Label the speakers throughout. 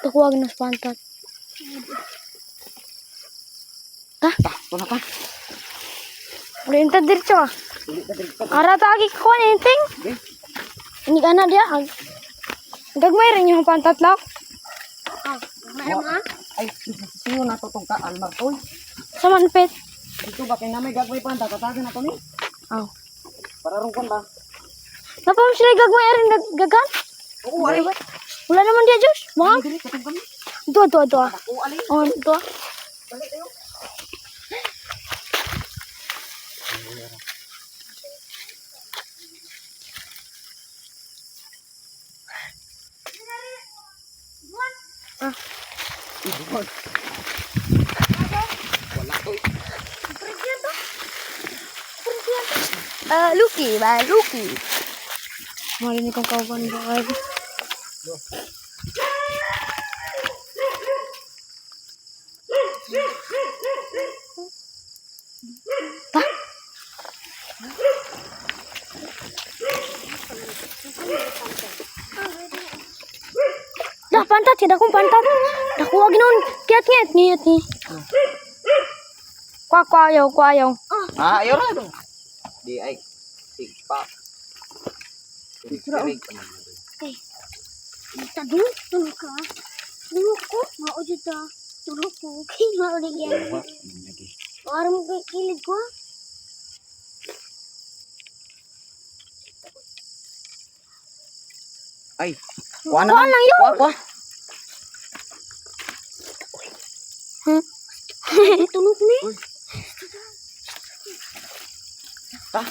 Speaker 1: Tukuwag na sa pantat. Ta?
Speaker 2: Wala ka.
Speaker 1: Perintah diretso ah. Ara tagi ko ni inting. Ini kana dia. Gagmay rin yung pantat law.
Speaker 2: Ay, siyo na to tong kaalmar toy.
Speaker 1: Sa manpit.
Speaker 2: Ito ba kay namay gagawin pa tatagin na to ni?
Speaker 1: Aw.
Speaker 2: Para rong kon ba?
Speaker 1: Napam sila gagmay rin gagan?
Speaker 2: Oo, ali.
Speaker 1: Wala naman dia Josh. Mahal.
Speaker 2: Dili katong kami.
Speaker 1: Ito.
Speaker 2: Oo, ali.
Speaker 1: Oh, ito.
Speaker 2: Balik tayo.
Speaker 1: Ah.
Speaker 2: Wala to.
Speaker 1: Lucky, ba Lucky. Mari ni kong kawan ba. Pa. Dah pantat ya, dah kong pantat. Dah kuwag nun. Kiat ni. Kwayaw.
Speaker 2: Ah, ayo ra to. Di ay. Sigpa.
Speaker 1: Tadi tulog ka. Tulog ko. Mao jud ta. Tulog ko. Kaya ulit yan. Parang mo kilid ko.
Speaker 2: Ay. Kuha na.
Speaker 1: Kuha lang yun.
Speaker 2: Kuha.
Speaker 1: Tulog ni.
Speaker 2: Ta.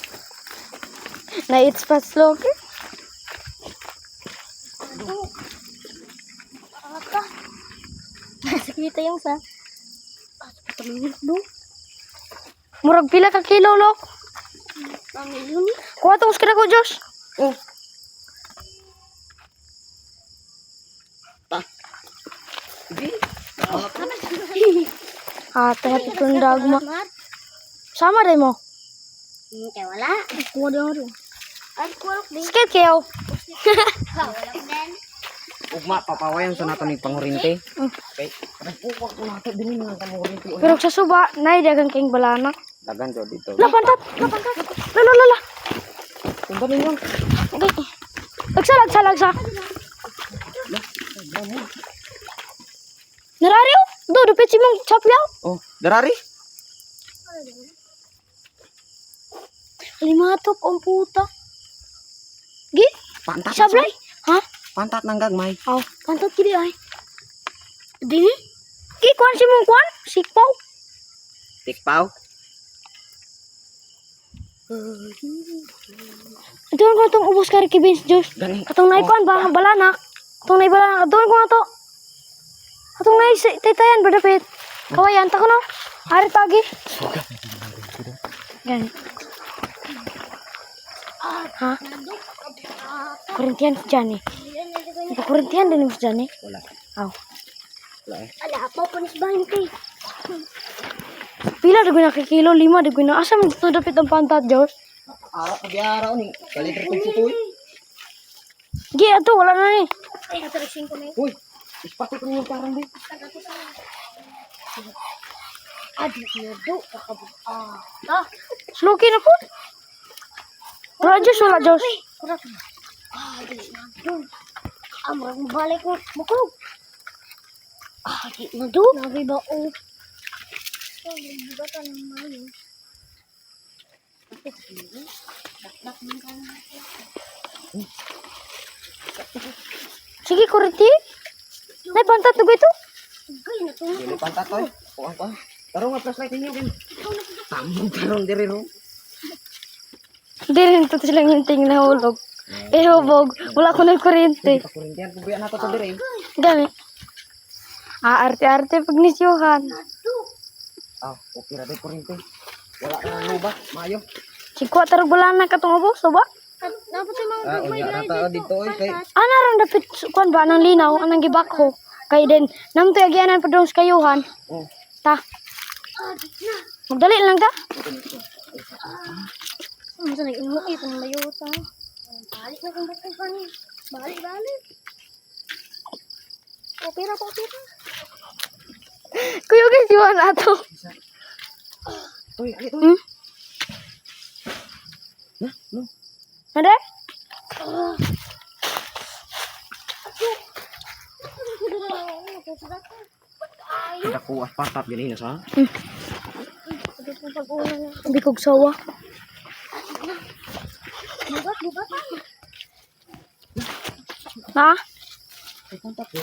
Speaker 1: Na it's fast slow. Sakita yung sa. Murag pila ka kilo lo. Kuha tong skira ko Josh.
Speaker 2: Oh. Ta. Di.
Speaker 1: Tengah tundag mo. Sama rin mo.
Speaker 3: Kaya wala.
Speaker 1: Kuha din.
Speaker 3: Ay, kulok din.
Speaker 1: Skate kayo.
Speaker 3: Wala din.
Speaker 2: Ugma papawayan sa nato ni pangurinte. Okay. Pagpuwag ko nato din ni ang pangurinte.
Speaker 1: Pero sa suba, nay dagang king balana.
Speaker 2: Dagan to dito.
Speaker 1: La pantat. La.
Speaker 2: Tumba ninyo.
Speaker 1: Okay. Lagsa. Narariw? Do, dupit si mong chapyaw.
Speaker 2: Oh, darari.
Speaker 1: Limatok ang puta. Gi?
Speaker 2: Pantat.
Speaker 1: Sablay? Ha?
Speaker 2: Pantat nang gagmay.
Speaker 1: Aw, pantat kiri ay. Dini? Ki, kuhan si mong kuhan? Sikpaw.
Speaker 2: Tikpaw.
Speaker 1: Ito ko itong ubos ka rin kibins, Diyos.
Speaker 2: Gani.
Speaker 1: Katong naikuan ba? Balanak. Katong naibalanak. Doon ko na to. Katong naititayan ba dapit? Kawayan, tako na. Ari tagi. Gani. Ha? Kurintian si Johnny. Kurintian din si Johnny.
Speaker 2: Wala.
Speaker 1: Aw.
Speaker 2: Wala eh.
Speaker 3: Ala, pa panis 20.
Speaker 1: Pila dagoy na kilo 5 dagoy na. Asa man dito dapit ang pantat, Diyos?
Speaker 2: Araw pag araw ni. Kaliter pag situy.
Speaker 1: Gi, ato wala na ni.
Speaker 3: Ay, natarasing ko na yun.
Speaker 2: Uy. Ispati ko niyo parang di.
Speaker 3: Adi, nado. Kakabot.
Speaker 1: Sloki na po. Wala Diyos, wala Diyos.
Speaker 3: Kurat na. Adi, nado. Amrang balik ko. Makog. Adi, nado. Nabi ba o? Sabi ba ka ng mayo? Dakdak ng kanan.
Speaker 1: Sige, kuriti. Nay, pantat na ba ito?
Speaker 3: Gay, natulog.
Speaker 2: Dili pantat toy. Kuha ko. Tarong nga flashlight ninyo kin. Tamong tarong diri ro.
Speaker 1: Hindi rin ito silang hinting na hulog. Eh, hubog. Wala ko ng kuryente.
Speaker 2: Pakurintihan ko biya nato to diri.
Speaker 1: Gani. Arte-arte pag nisyuhan.
Speaker 2: Ah, okay ra day kurinte. Wala ka nang luba, mayo.
Speaker 1: Sikwa tarog wala na katong ubos, so ba?
Speaker 3: Dapat yung mga
Speaker 2: Unya ra ta dito oy kay.
Speaker 1: Ana ron dapit kuan ba nang linaw anang gibakho. Kay den nam to agyanan pa dong sa kayuhan.
Speaker 2: Oh.
Speaker 1: Ta. Magdali lang ta.
Speaker 3: Masa nag-inuha ito ng layuta. Balik na kung ba't ka ni. Balik. Okay na, okay na.
Speaker 1: Kuya guys, iwan na to.
Speaker 2: Uy, ali to.
Speaker 1: Hmm?
Speaker 2: Na, no.
Speaker 1: Ada?
Speaker 2: Dako at patat gani na sa.
Speaker 1: Hindi kog sawa.
Speaker 3: Bugat.
Speaker 1: Ha?
Speaker 2: Ay kontak ko.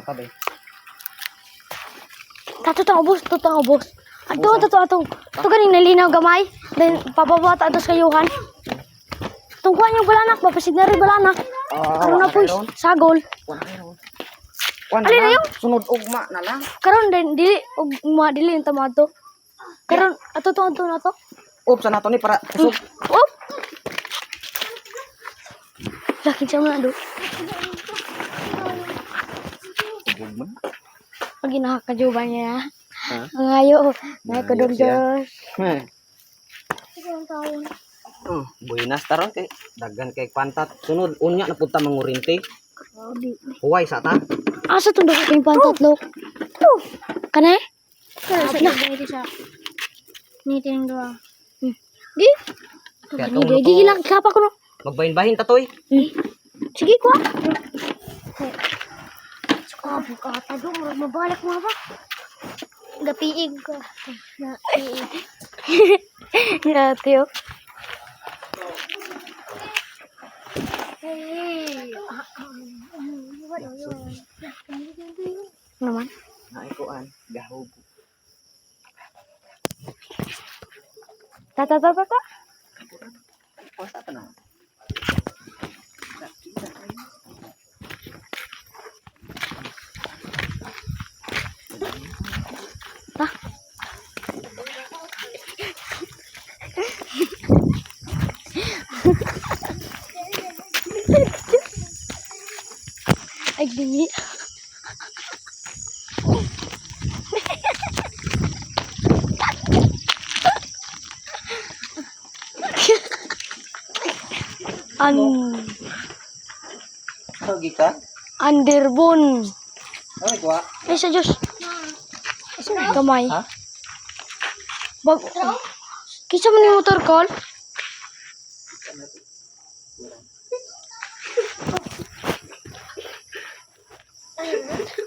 Speaker 2: Tabe.
Speaker 1: Tatang ubos. Ato. Ito ganing nalinaw gamay. Then, papabata ato sa kayuhan. Tungkuan yung balanak, papasid na rin balanak. Karon na po, sagol.
Speaker 2: Kuan
Speaker 1: Alin na yun?
Speaker 2: Sunod ugma na lang.
Speaker 1: Karon din, dili, dili yung tamato. Karon, ato na to.
Speaker 2: Sa nato ni para kusog.
Speaker 1: Oh! Lakin siya muna do.
Speaker 2: Ugma.
Speaker 1: Pag ginakakajuban niya.
Speaker 2: Ha?
Speaker 1: Ngayo, may
Speaker 2: Ngayo
Speaker 1: kodong
Speaker 2: siya.
Speaker 1: Diyos.
Speaker 2: Buinas taron kay daggan kay pantat. Sunod unya na punta mangurinti. Huway sa ta.
Speaker 1: Asa itong dako kayong pantatlo? Kanay?
Speaker 3: Ganito siya. Niting doa.
Speaker 1: Di?
Speaker 2: Kaya
Speaker 1: Di lang, kapa ko no.
Speaker 2: magbahin-bahin ta toy.
Speaker 1: Sige ko.
Speaker 3: Bukata do, mabalik mo ba? Gapiig ka. Napiig.
Speaker 1: Grabe oh.
Speaker 3: Hey.
Speaker 1: Naman.
Speaker 2: Ay kuan gahog.
Speaker 1: Ta.
Speaker 2: Pasa ta na.
Speaker 1: Ta. Ay, gini.
Speaker 2: Lagi ka?
Speaker 1: Underbone.
Speaker 2: Ay kuha.
Speaker 1: Ay, sa Diyos. Kamay.
Speaker 2: Ha?
Speaker 1: Bag... Kisa mo ni motor call?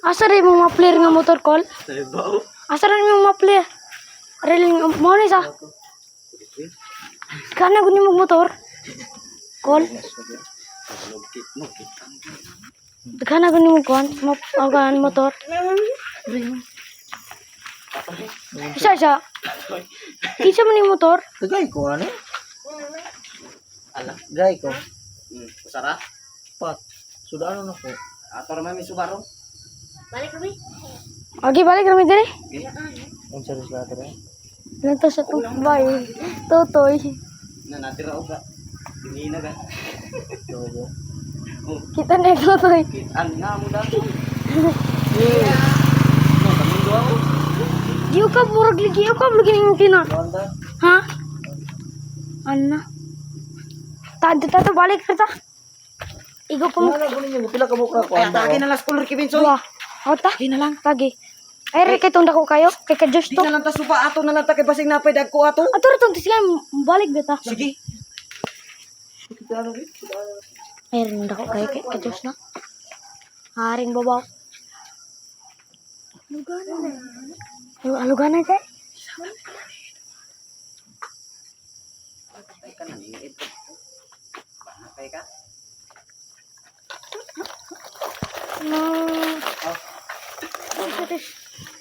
Speaker 1: Asa rin mong ma-player nga motor call?
Speaker 2: Sabaw.
Speaker 1: Asa rin mong ma-player? Reling mo ni sa? Kana guni mo motor? Call? Kana guni mo kon? Mapagan motor? Isa. Kisa mo ni motor?
Speaker 2: Tagay ko ano? Ala, gay ko. Usara? Pat. Sudah ano ko? Ator mami Subaru.
Speaker 3: Balik kami.
Speaker 1: Okay, balik kami diri.
Speaker 2: Ang serius na tara.
Speaker 1: Lantas sa tukbay. Totoy.
Speaker 2: Na natira og ka. Dinina ka. Dogo.
Speaker 1: Kita na totoy.
Speaker 2: Kitan na mo da. No, tamin do ako.
Speaker 1: Diyo ka murag lagi. Diyo ka lagi ning kina.
Speaker 2: Donda.
Speaker 1: Ha? Anna. Tato balik kita. Igo pa mo.
Speaker 2: Wala ko ninyo pila ka buka ko. Ay, atake na las color kibinso.
Speaker 1: Dua. Ota.
Speaker 2: Kina lang.
Speaker 1: Kagi. Ay, re kay tunda ko kayo. Kay ka-just
Speaker 2: Di
Speaker 1: to.
Speaker 2: na lang ta supa ato na lang ta kay basig napay dagko ato.
Speaker 1: Ato rin itong tisigan. Balik beta.
Speaker 2: Sige.
Speaker 1: Ay, rin ko kayo. Kay ka-just na. Haring babaw. Aluganan kay.
Speaker 2: Ay ka na ni. Bakay ka.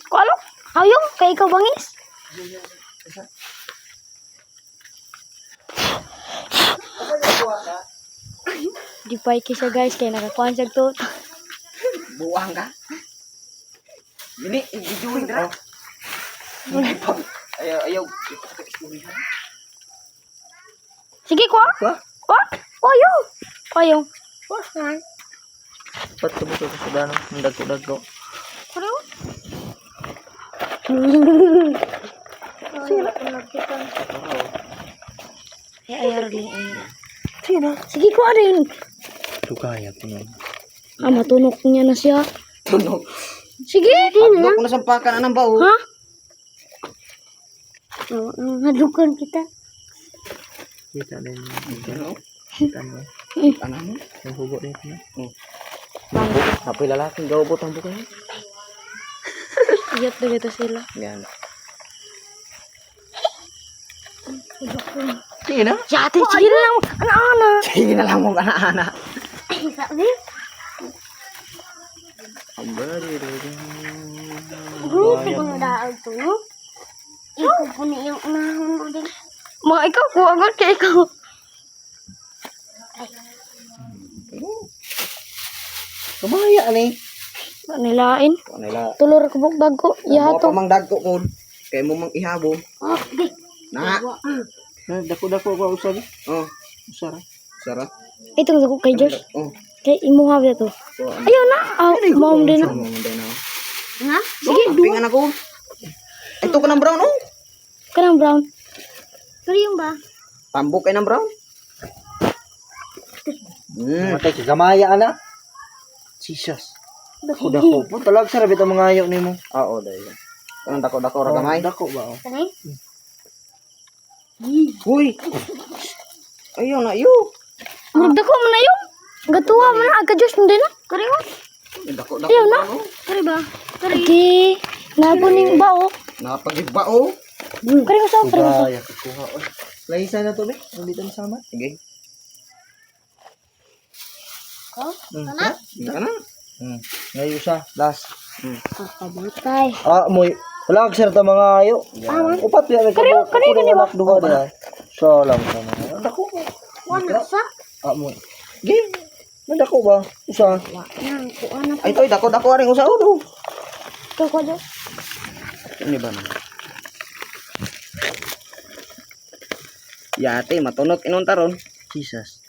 Speaker 1: Kalo? Ayaw? Kay ikaw bangis? Di pa ikisa guys. Kaya nakakuhansag to.
Speaker 2: Buang ka. Gini, i-videoin dra. Ayaw.
Speaker 1: Sige, kwa?
Speaker 2: Kwa?
Speaker 1: Kwa? Kayo. Kayo.
Speaker 3: Boss man.
Speaker 2: Ba't kabuto ka sa dano? Ang dagko-dagko.
Speaker 3: Pero? Sila ko nagkitan.
Speaker 1: Ay, Arling. Sino? Sige ko rin.
Speaker 2: Tukaya ko nun.
Speaker 1: Matunok niya na siya.
Speaker 2: Tunog.
Speaker 1: Sige.
Speaker 2: Agdo ko na sampakan anang bao.
Speaker 1: Ha?
Speaker 3: Nadukan kita.
Speaker 2: Kita din. Ano? Ano? Ano mo? Ang hugot din na. Apoy lalaking gawbot ang buka.
Speaker 1: Iyat na gito sila.
Speaker 2: Yan. Sige na.
Speaker 1: Yate, sige na lang. Ana-ana.
Speaker 2: Sige na lang mo ana-ana.
Speaker 3: Sabi? Hindi ko na daag to, no? Ikaw po na yung unahon mo din.
Speaker 1: Mga ikaw, kuwagot ka ikaw.
Speaker 2: Kumaya ani.
Speaker 1: Nilain.
Speaker 2: Nila.
Speaker 1: Tulor ko bukdag ko.
Speaker 2: Mo
Speaker 1: Yato.
Speaker 2: pa mang dagko ko. Kay mo mang ihabo.
Speaker 3: Oh, di.
Speaker 2: Na. Dako-dako ko usab. Oh, usara. Usara.
Speaker 1: Itong ko kay Josh.
Speaker 2: Oh.
Speaker 1: Kay imo ha to.
Speaker 2: So, ano?
Speaker 1: Ayaw na. Mom din na.
Speaker 2: Mo din na.
Speaker 3: Ha?
Speaker 2: Sige, pingan ako. Ito ka ng brown oh.
Speaker 1: Kanang brown.
Speaker 3: Pero yung ba?
Speaker 2: Tambok kay ng brown. Matay ka gamaya ana. Jesus. Dako-dako po talag sarap ito mga ayo nimo. Oo, dai. Kanang dako-dako ra gamay. Dako ba?
Speaker 3: Kanay?
Speaker 2: Uy. Ayaw na iyo.
Speaker 1: Magdako mo na yun. Gatuwa mo na. Agka Josh mo din na.
Speaker 3: Kariwa?
Speaker 2: Dako-dako.
Speaker 1: Ayaw na.
Speaker 3: Kari ba?
Speaker 1: Agi. Nabuning ba oh.
Speaker 2: Napagiba oh.
Speaker 1: Kari mo sa kari mo sa.
Speaker 2: Kaya kukuha oh. Laisa na to be. Nandito na sama. Sige.
Speaker 3: Ko?
Speaker 2: Kana? Kana? Ngayon siya, last.
Speaker 1: Kakabutay.
Speaker 2: Moy. Wala ka ta mga ayo. Upat yan.
Speaker 1: Kani ba?
Speaker 2: Duha din. So lang sa mga. Dako.
Speaker 3: Wala sa?
Speaker 2: Moy. Game. Nadako ba? Usa.
Speaker 3: Nang kuha na.
Speaker 2: Ay toy dako aring usa ulo.
Speaker 1: Ikaw ko Josh.
Speaker 2: Ini ba? Yate matunok inon taron. Jesus.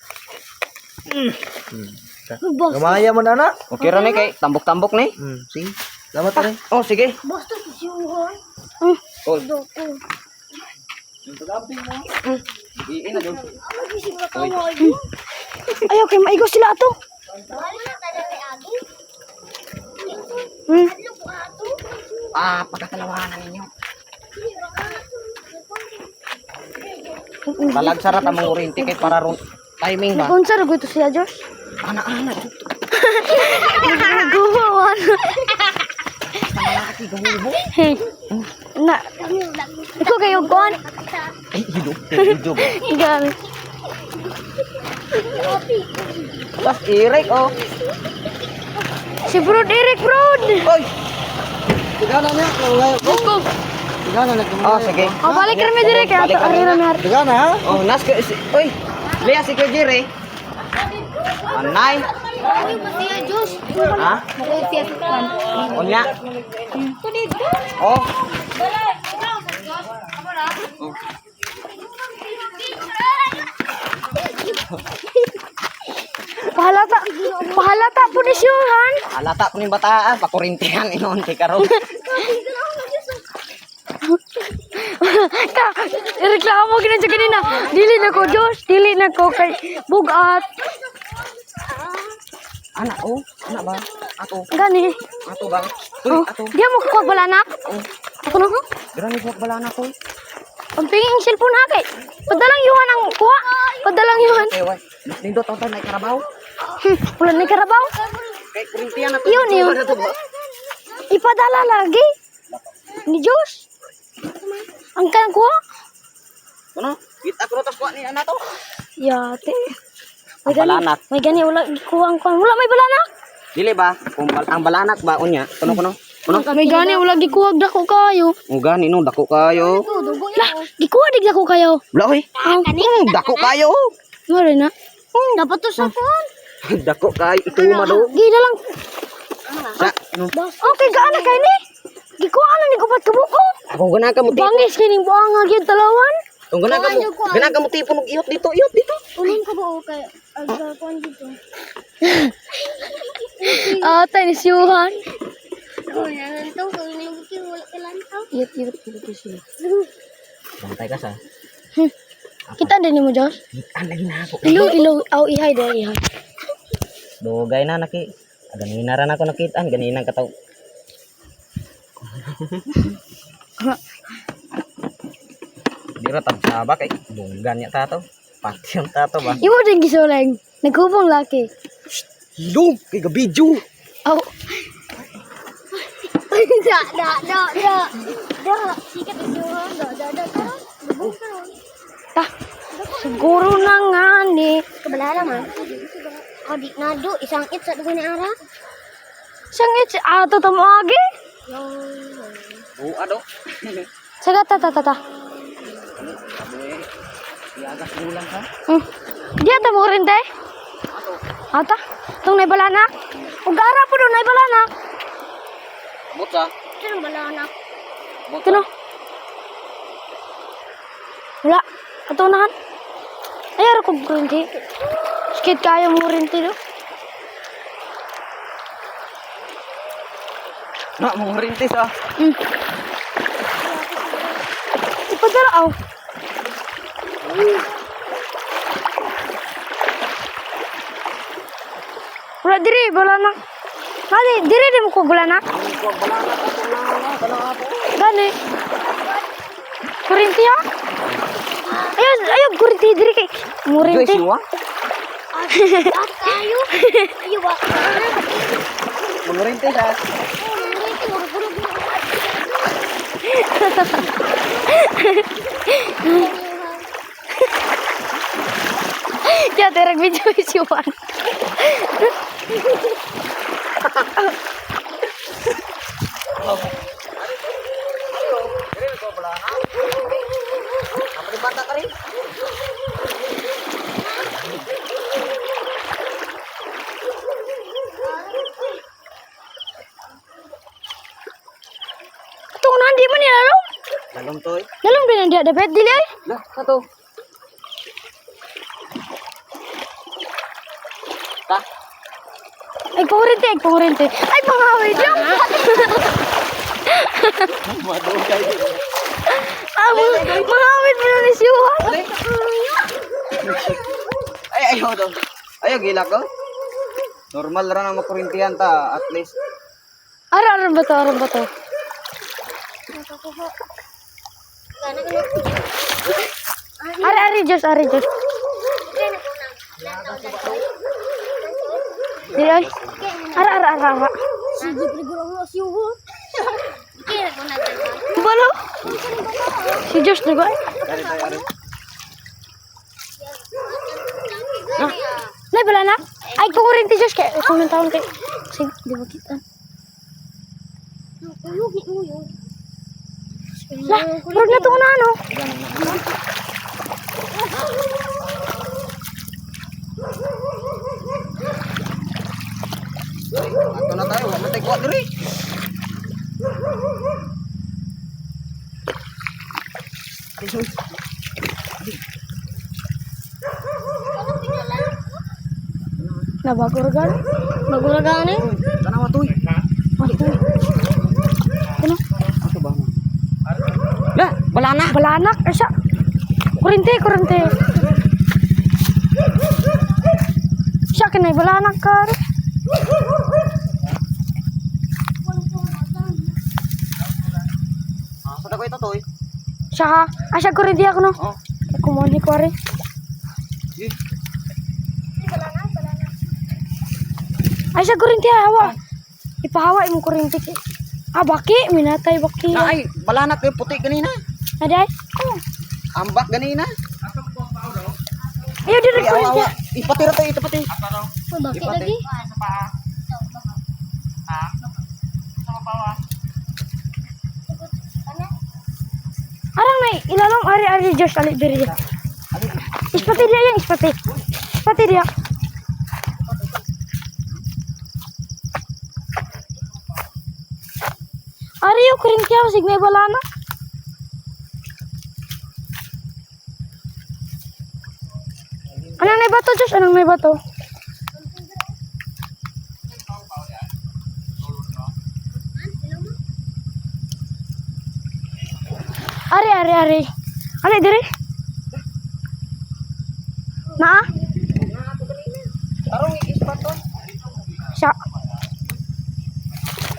Speaker 3: Boss.
Speaker 2: Gamaya mo na na. Okay ra ni kay tambok-tambok ni. Sige. Salamat rin. Oh, sige.
Speaker 3: Boss to siyuhon.
Speaker 2: Oh.
Speaker 3: Doko.
Speaker 2: Iin na dun.
Speaker 3: Magising na tawa yun.
Speaker 1: Ayaw kay maigo sila ato.
Speaker 3: Wala na tayo may agi. Ano po ato?
Speaker 2: Pagkatalawanan ninyo. Talag sarat ang mga urinti kay para ron timing ba?
Speaker 1: Kung saan ito siya Josh?
Speaker 2: Ana-ana.
Speaker 1: Gumawan. Hey. Na. Ikaw kayo kuan.
Speaker 2: Ay, hidup.
Speaker 1: Igan.
Speaker 2: Tas Eric, oh.
Speaker 1: Si Bro Eric Brod.
Speaker 2: Oy! Tigana niya.
Speaker 1: Let's go.
Speaker 2: Tigana na. Oh, sige.
Speaker 1: Balik kami direk ya.
Speaker 2: Balik kami
Speaker 1: Arira
Speaker 2: na.
Speaker 1: na.
Speaker 2: Tigana, ha? Oh, nas ka. Oy! Lea si Kuya Jerry. Anay.
Speaker 3: Ano ba siya, Diyos?
Speaker 2: Ha?
Speaker 3: Bakit siya tukan?
Speaker 2: Onya. Oh.
Speaker 1: Pahalata po ni Syuhan.
Speaker 2: Alata ko ning bataan, pakurintihan inon kay karon.
Speaker 1: Reklamo gina sa kanina. Dili na ko Josh, dili na ko kay bugat.
Speaker 2: Ana, oh. Ana ba? Ato.
Speaker 1: Gani.
Speaker 2: Ato ba?
Speaker 1: Oh,
Speaker 2: Ato.
Speaker 1: di mo ko balanak. Ako na ko.
Speaker 2: Gani ko balana ko.
Speaker 1: Pagpingin cellphone ha kay. Padalang yuhan ang kuha. Padalang yuhan.
Speaker 2: Eh, wait. Nindot ang tayo na karabaw.
Speaker 1: Wala na karabaw.
Speaker 2: Kay kurintihan na to.
Speaker 1: Yun, yun.
Speaker 2: Ano to ba?
Speaker 1: Ipadala lagi. Ni Josh. Ang kanang kuha.
Speaker 2: Ano? Kita ko tas kuha ni ana to.
Speaker 1: Yate.
Speaker 2: Ang balanak.
Speaker 1: May gani wala kuha ang kuha. Wala may balanak.
Speaker 2: Dili ba? Kung ang balanak ba unya? Kuno.
Speaker 1: May gani wala gikuha dako kayo.
Speaker 2: O gani no, dako kayo.
Speaker 1: Lah, gikuha dig dako kayo.
Speaker 2: Wala oy. Dako kayo.
Speaker 1: Mare na.
Speaker 3: Dapat to sa kuhan.
Speaker 2: Dako kayo ito mado.
Speaker 1: Gila lang.
Speaker 2: Sa no.
Speaker 1: Okay, gaana kay ni. Gikuha na ni kupat kabuko.
Speaker 2: Ako gana ka mo tipo.
Speaker 1: Bangis kining buanga gyud talawan.
Speaker 2: Kung gana ka mo tipon og ihot dito.
Speaker 3: Uling ko ba o kayo? Agakon dito.
Speaker 1: Tayo ni Siuhan.
Speaker 3: Oh, nanantaw ko na yung buti wala ka lantaw.
Speaker 1: Iyot siya.
Speaker 2: Bantay ka sa.
Speaker 1: Kita din mo, Josh.
Speaker 2: Gitan lagi na ako.
Speaker 1: Ilo. Aw, ihay dahil ihay.
Speaker 2: Dugay na naki. Ganina ran ako nakitaan, ganina kataw. Dira tab saba kay bunggan niya tato. Pati yung tato ba?
Speaker 1: Imo din gisuleng. Nagkubong laki.
Speaker 2: Hilong kay gabidyo.
Speaker 1: Aw,
Speaker 3: Da. Sikat ang siuhan. Da. Lubog ka ron.
Speaker 1: ta. Siguro na nga ni.
Speaker 3: Kabalala man. Adik na do. Isang it sa dugo ni Ara.
Speaker 1: Siyang it's ato tamo agi.
Speaker 2: Oo ado.
Speaker 1: Saga ta.
Speaker 2: Iagas ulang ka.
Speaker 1: Dia ta mo rin tay. Ata. Tung nay balanak. Ugara po do nay balanak.
Speaker 2: Butsa.
Speaker 3: Sino bala anak?
Speaker 1: Kino? Wala. Katunahan. Ayar ko kurinti. Sikit kaya mo rin tilo.
Speaker 2: Na mo rintis ah.
Speaker 1: Ipadala aw. Wala diri balanak. Hadi diri di mo ko balanak. Gani. Kurinti ya? Ayo kurinti diri kay. Murinti.
Speaker 2: Joy
Speaker 3: At kayo. Ayo ba?
Speaker 2: mo rintis ah. Ya terang video isiwan. Tungan di mana lalu? Dalam toy.
Speaker 1: Dalam din dia dapat dili.
Speaker 2: Lah, satu. Tah,
Speaker 1: Ay pangurinte. Ay pangaway dia.
Speaker 2: madu kayo.
Speaker 1: Mangawit mo na ni Siuhan.
Speaker 2: Ay, ayaw to. Ayaw, gila ko. Normal ra na makurintihan ta, at least.
Speaker 1: Aram ba to? Ari Jos. Dili ay. Ara.
Speaker 3: Sige, priguro siuhan. Kira ko na dyan.
Speaker 1: Balo. Si Jos na ba?
Speaker 2: Dari tayo, ari.
Speaker 1: Nay bala na. Ay pangurinte Jos kay kung taon kay. Sige, di ba kita?
Speaker 3: Uyog.
Speaker 1: Lah, murag na to na ano.
Speaker 2: Ato na tayo, wala tayo kuha diri.
Speaker 1: Na baguragan. Baguragan eh.
Speaker 2: Tanawa toy.
Speaker 1: Ano?
Speaker 2: Ato ba? Lah, balanak.
Speaker 1: Balanak asa. Kurinte. Siya kinay balanak ka.
Speaker 2: Sa ko ito toy.
Speaker 1: Siya ha. Asa kurinte ako no.
Speaker 2: Oh.
Speaker 1: Ako mo di ko rin.
Speaker 2: Eh,
Speaker 1: Ay siya kurinte hawa. Ipahawa mo kurinte ki. Baki minatay baki.
Speaker 2: na ay, balanak kay puti kanina.
Speaker 1: Aday.
Speaker 2: Ambak ganina.
Speaker 1: Ayo diri
Speaker 2: Ay,
Speaker 1: kurinte.
Speaker 2: awa. Ipatira to, ito pati.
Speaker 3: Bakit lagi?
Speaker 1: Arang may ilalong ari Josh ali diri dia. Ispati dia yang ispati. Ispati dia. Ari yo kurinte ako signe balana. Anong na bato, Josh? Anong na bato? Ari. Ano dire? Na?
Speaker 2: Tarong ispat to.
Speaker 1: Siya.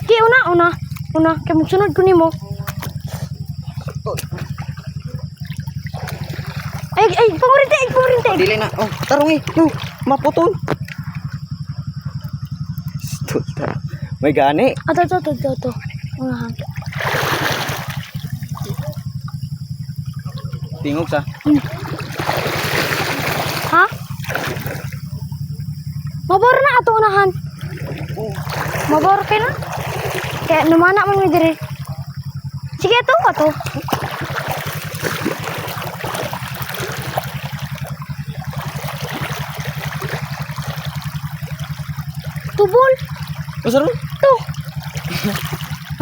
Speaker 1: Ki, una. Kaya magsunod ko nimo. Ay, pangurinte.
Speaker 2: Dili na. Oh, tarong no, maputol. Stulta. May gani.
Speaker 1: Ito. Unahan.
Speaker 2: Tingog sa.
Speaker 1: Ha? Mabor na ato unahan. Mabor ka na? Kaya numana man mo dire. Sige, ito ka to. Tubol.
Speaker 2: Masaro.
Speaker 1: To.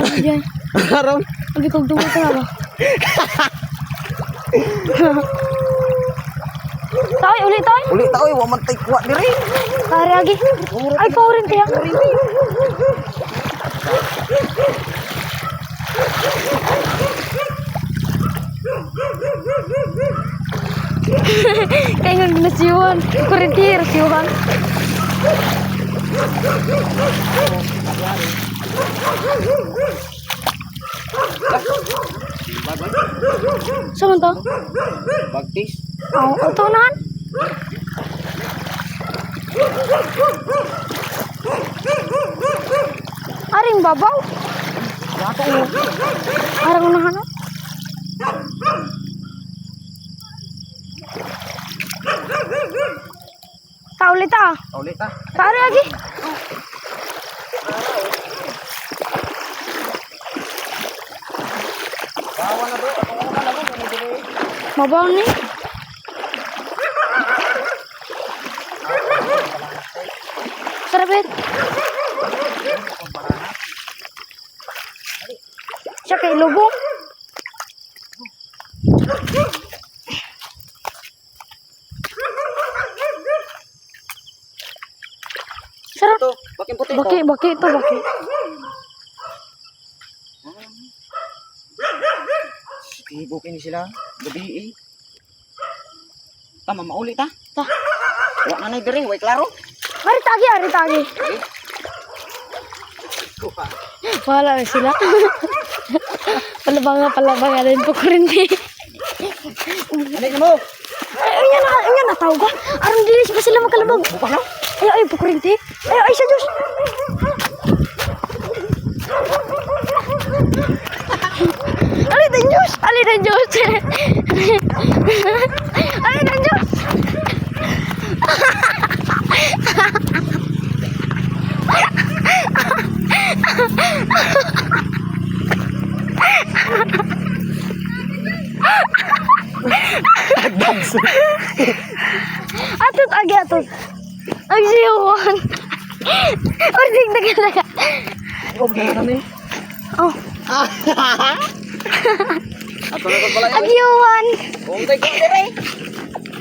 Speaker 1: Ano yan?
Speaker 2: Aron.
Speaker 1: Abi kong tubol ka na ba? Tay, ulit tay.
Speaker 2: Uli ta oy, wa man tay kuha diri.
Speaker 1: Tari lagi. Ay, paurin tiya. Kaya nga ginasiyuhan. Kurintir, siyuhan. Saan to?
Speaker 2: Bagtis.
Speaker 1: Oh, ito unahan. Aring babaw. Arang unahan oh. Ulit ah.
Speaker 2: Uli ta.
Speaker 1: Tari lagi.
Speaker 2: Bawa na do. Ako na lang mo diri.
Speaker 1: Mabaw ni. Sarapit. Siya kay lubong. Sarap.
Speaker 2: To, bakin puti to.
Speaker 1: Baki ito, baki.
Speaker 2: Tibok ini sila. Gabi eh. Tama mauli ta.
Speaker 1: Ta.
Speaker 2: Wa na nay diri, way klaro.
Speaker 1: Ari tagi. Wala na sila. Palabanga din po kurinti.
Speaker 2: Ani mo.
Speaker 1: Ay, na tawag ko. Aron dili pa sila makalabog.
Speaker 2: Buka na.
Speaker 1: Ay, po kurinti. Ay, siya Diyos. Ali dan Diyos. Atut. Ang siyawan. Ording daga.
Speaker 2: Oh, kami.
Speaker 1: Oh.
Speaker 2: Ato na ko pala.
Speaker 1: Agyuhan.
Speaker 2: Oh, tay ko diri.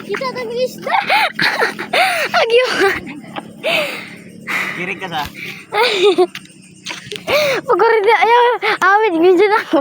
Speaker 3: Kita tag isda.
Speaker 1: Agyuhan.
Speaker 2: Kirig ka sa.
Speaker 1: Pagkurin na. Ayaw. Awit. Ganyan ako.